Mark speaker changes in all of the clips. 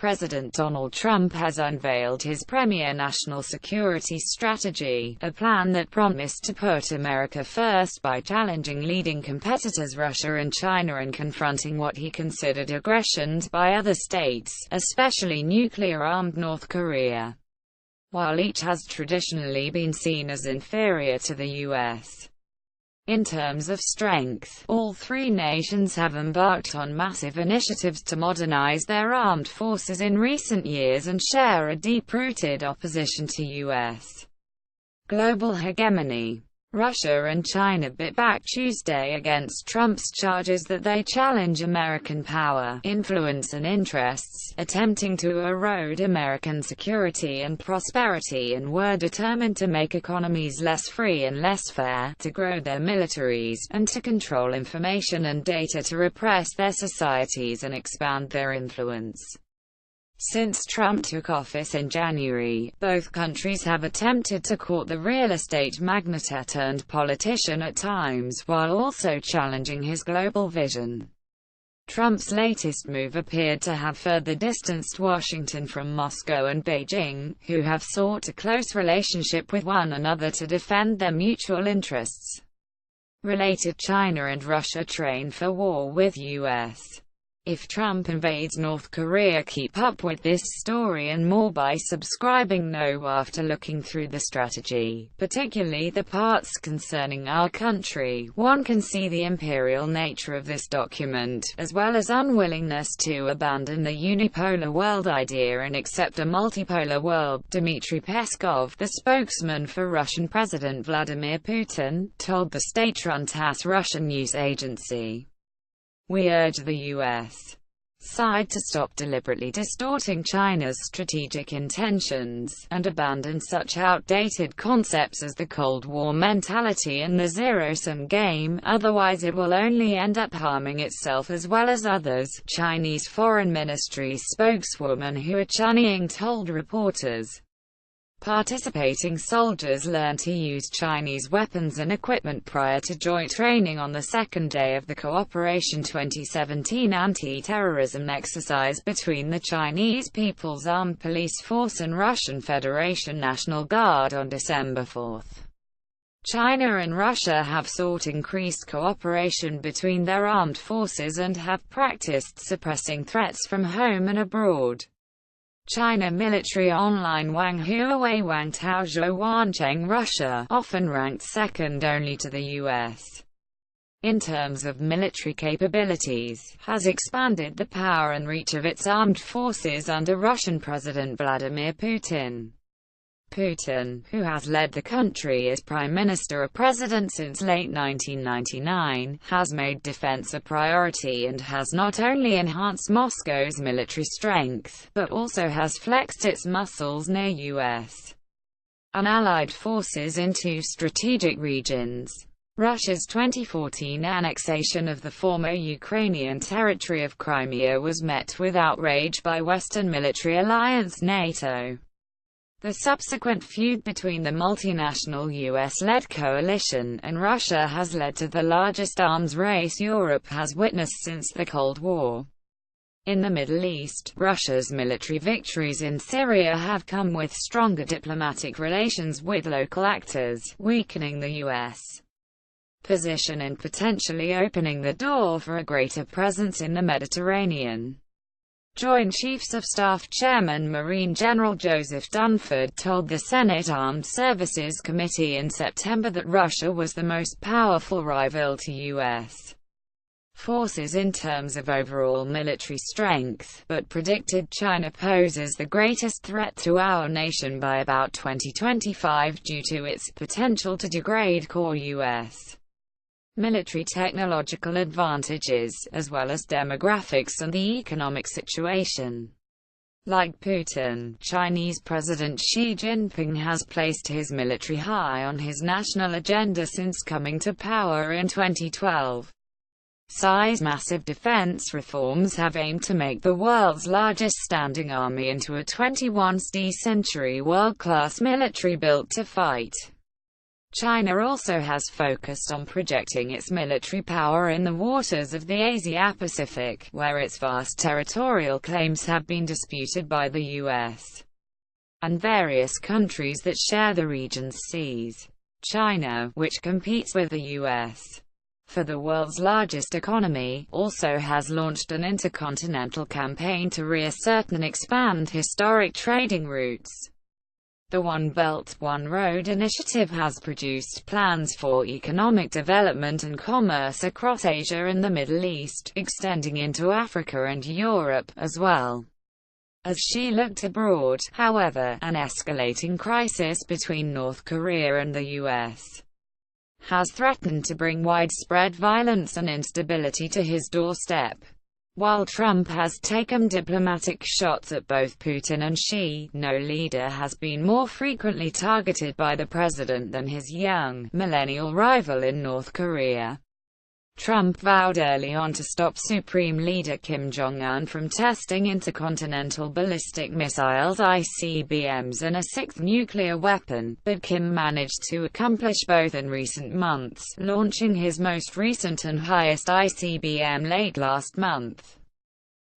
Speaker 1: President Donald Trump has unveiled his premier national security strategy, a plan that promised to put America first by challenging leading competitors Russia and China and confronting what he considered aggressions by other states, especially nuclear-armed North Korea. While each has traditionally been seen as inferior to the U.S. in terms of strength, all three nations have embarked on massive initiatives to modernize their armed forces in recent years and share a deep-rooted opposition to U.S. global hegemony. Russia and China bit back Tuesday against Trump's charges that they challenge American power, influence and interests, attempting to erode American security and prosperity, and were determined to make economies less free and less fair, to grow their militaries, and to control information and data to repress their societies and expand their influence. Since Trump took office in January, both countries have attempted to court the real estate magnate turned politician at times, while also challenging his global vision. Trump's latest move appeared to have further distanced Washington from Moscow and Beijing, who have sought a close relationship with one another to defend their mutual interests. Related, China and Russia train for war with U.S. If Trump invades North Korea, keep up with this story and more by subscribing now. After looking through the strategy, particularly the parts concerning our country, one can see the imperial nature of this document, as well as unwillingness to abandon the unipolar world idea and accept a multipolar world. Dmitry Peskov, the spokesman for Russian President Vladimir Putin, told the state-run TASS Russian news agency, "We urge the U.S. side to stop deliberately distorting China's strategic intentions, and abandon such outdated concepts as the Cold War mentality and the zero-sum game, otherwise it will only end up harming itself as well as others," Chinese Foreign Ministry spokeswoman Hua Chunying told reporters. Participating soldiers learned to use Chinese weapons and equipment prior to joint training on the second day of the Cooperation 2017 anti-terrorism exercise between the Chinese People's Armed Police Force and Russian Federation National Guard on December 4. China and Russia have sought increased cooperation between their armed forces and have practiced suppressing threats from home and abroad. China military online Wang Huawei Wang Taozhou Wancheng Russia, often ranked second only to the U.S. in terms of military capabilities, has expanded the power and reach of its armed forces under Russian President Vladimir Putin. Putin, who has led the country as prime minister or president since late 1999, has made defense a priority and has not only enhanced Moscow's military strength, but also has flexed its muscles near U.S. and allied forces in two strategic regions. Russia's 2014 annexation of the former Ukrainian territory of Crimea was met with outrage by Western military alliance NATO. The subsequent feud between the multinational US-led coalition and Russia has led to the largest arms race Europe has witnessed since the Cold War. In the Middle East, Russia's military victories in Syria have come with stronger diplomatic relations with local actors, weakening the U.S. position and potentially opening the door for a greater presence in the Mediterranean. Joint Chiefs of Staff Chairman Marine General Joseph Dunford told the Senate Armed Services Committee in September that Russia was the most powerful rival to U.S. forces in terms of overall military strength, but predicted China poses the greatest threat to our nation by about 2025 due to its potential to degrade core U.S. military technological advantages, as well as demographics and the economic situation. Like Putin, Chinese President Xi Jinping has placed his military high on his national agenda since coming to power in 2012. Xi's massive defense reforms have aimed to make the world's largest standing army into a 21st century world-class military built to fight China also has focused on projecting its military power in the waters of the Asia-Pacific, where its vast territorial claims have been disputed by the U.S. and various countries that share the region's seas. China, which competes with the U.S. for the world's largest economy, also has launched an intercontinental campaign to reassert and expand historic trading routes. The One Belt, One Road initiative has produced plans for economic development and commerce across Asia and the Middle East, extending into Africa and Europe, as well as she looked abroad. However, an escalating crisis between North Korea and the U.S. has threatened to bring widespread violence and instability to his doorstep. While Trump has taken diplomatic shots at both Putin and Xi, no leader has been more frequently targeted by the president than his young, millennial rival in North Korea. Trump vowed early on to stop Supreme Leader Kim Jong-un from testing intercontinental ballistic missiles (ICBMs) and a sixth nuclear weapon, but Kim managed to accomplish both in recent months, launching his most recent and highest ICBM late last month.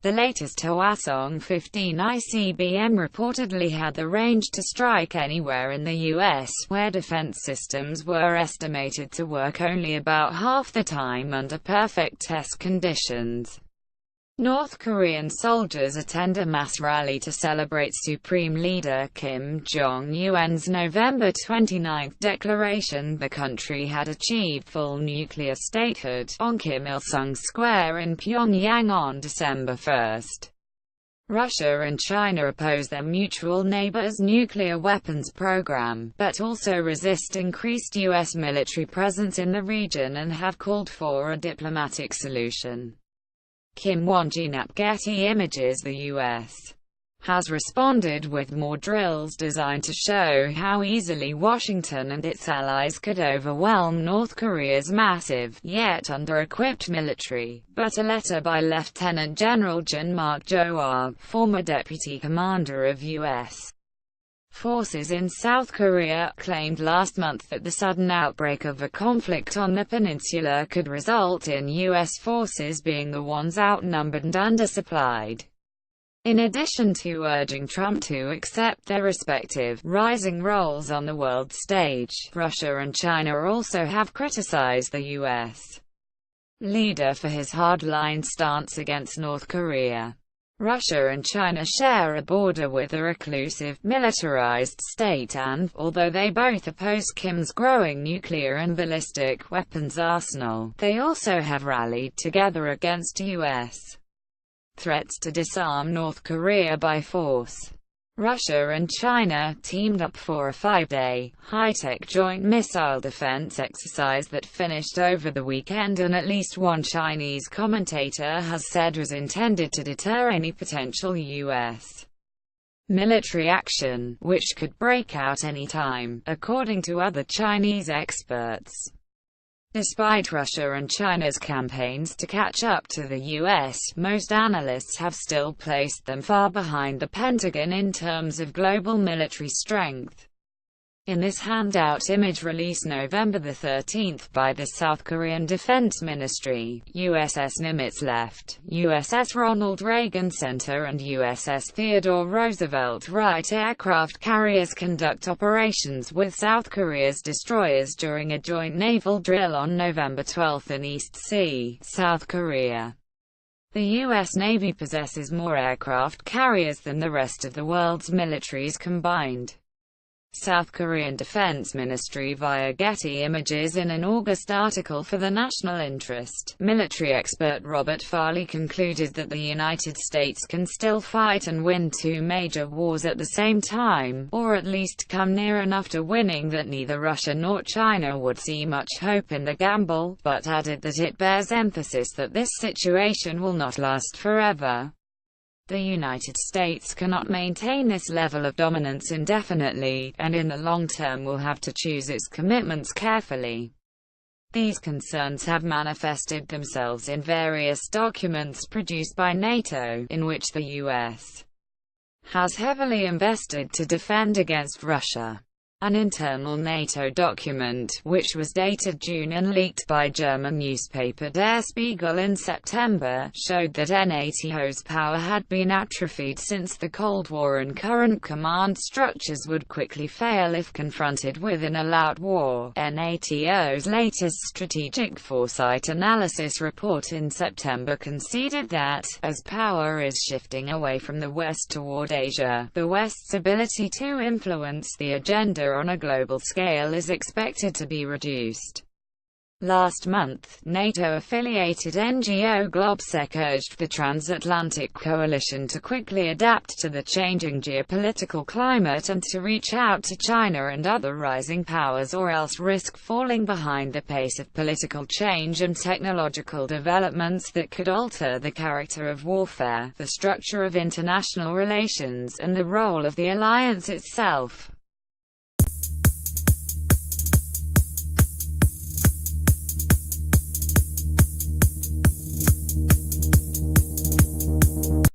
Speaker 1: The latest Hwasong-15 ICBM reportedly had the range to strike anywhere in the U.S., where defense systems were estimated to work only about half the time under perfect test conditions. North Korean soldiers attend a mass rally to celebrate Supreme Leader Kim Jong-un's November 29 declaration the country had achieved full nuclear statehood, on Kim Il-sung Square in Pyongyang on December 1. Russia and China oppose their mutual neighbors' nuclear weapons program, but also resist increased U.S. military presence in the region and have called for a diplomatic solution. Kim Won-jinap Getty Images. The U.S. has responded with more drills designed to show how easily Washington and its allies could overwhelm North Korea's massive, yet under-equipped military, but a letter by Lieutenant General Jean-Marc Joab, former deputy commander of U.S. forces in South Korea, claimed last month that the sudden outbreak of a conflict on the peninsula could result in U.S. forces being the ones outnumbered and undersupplied. In addition to urging Trump to accept their respective rising roles on the world stage, Russia and China also have criticized the U.S. leader for his hardline stance against North Korea. Russia and China share a border with a reclusive, militarized state and, although they both oppose Kim's growing nuclear and ballistic weapons arsenal, they also have rallied together against U.S. threats to disarm North Korea by force. Russia and China teamed up for a 5-day, high-tech joint missile defense exercise that finished over the weekend, and at least one Chinese commentator has said was intended to deter any potential U.S. military action, which could break out any time, according to other Chinese experts. Despite Russia and China's campaigns to catch up to the U.S., most analysts have still placed them far behind the Pentagon in terms of global military strength. In this handout image released November 13 by the South Korean Defense Ministry, USS Nimitz left, USS Ronald Reagan Center and USS Theodore Roosevelt Wright aircraft carriers conduct operations with South Korea's destroyers during a joint naval drill on November 12 in East Sea, South Korea. The U.S. Navy possesses more aircraft carriers than the rest of the world's militaries combined. South Korean Defense Ministry via Getty Images. In an August article for the National Interest, military expert Robert Farley concluded that the United States can still fight and win two major wars at the same time, or at least come near enough to winning that neither Russia nor China would see much hope in the gamble, but added that it bears emphasis that this situation will not last forever. The United States cannot maintain this level of dominance indefinitely, and in the long term will have to choose its commitments carefully. These concerns have manifested themselves in various documents produced by NATO, in which the U.S. has heavily invested to defend against Russia. An internal NATO document, which was dated June and leaked by German newspaper Der Spiegel in September, showed that NATO's power had been atrophied since the Cold War and current command structures would quickly fail if confronted with an all-out war. NATO's latest Strategic Foresight Analysis report in September conceded that, as power is shifting away from the West toward Asia, the West's ability to influence the agenda on a global scale is expected to be reduced. Last month, NATO-affiliated NGO Globsec urged the transatlantic coalition to quickly adapt to the changing geopolitical climate and to reach out to China and other rising powers or else risk falling behind the pace of political change and technological developments that could alter the character of warfare, the structure of international relations, and the role of the alliance itself.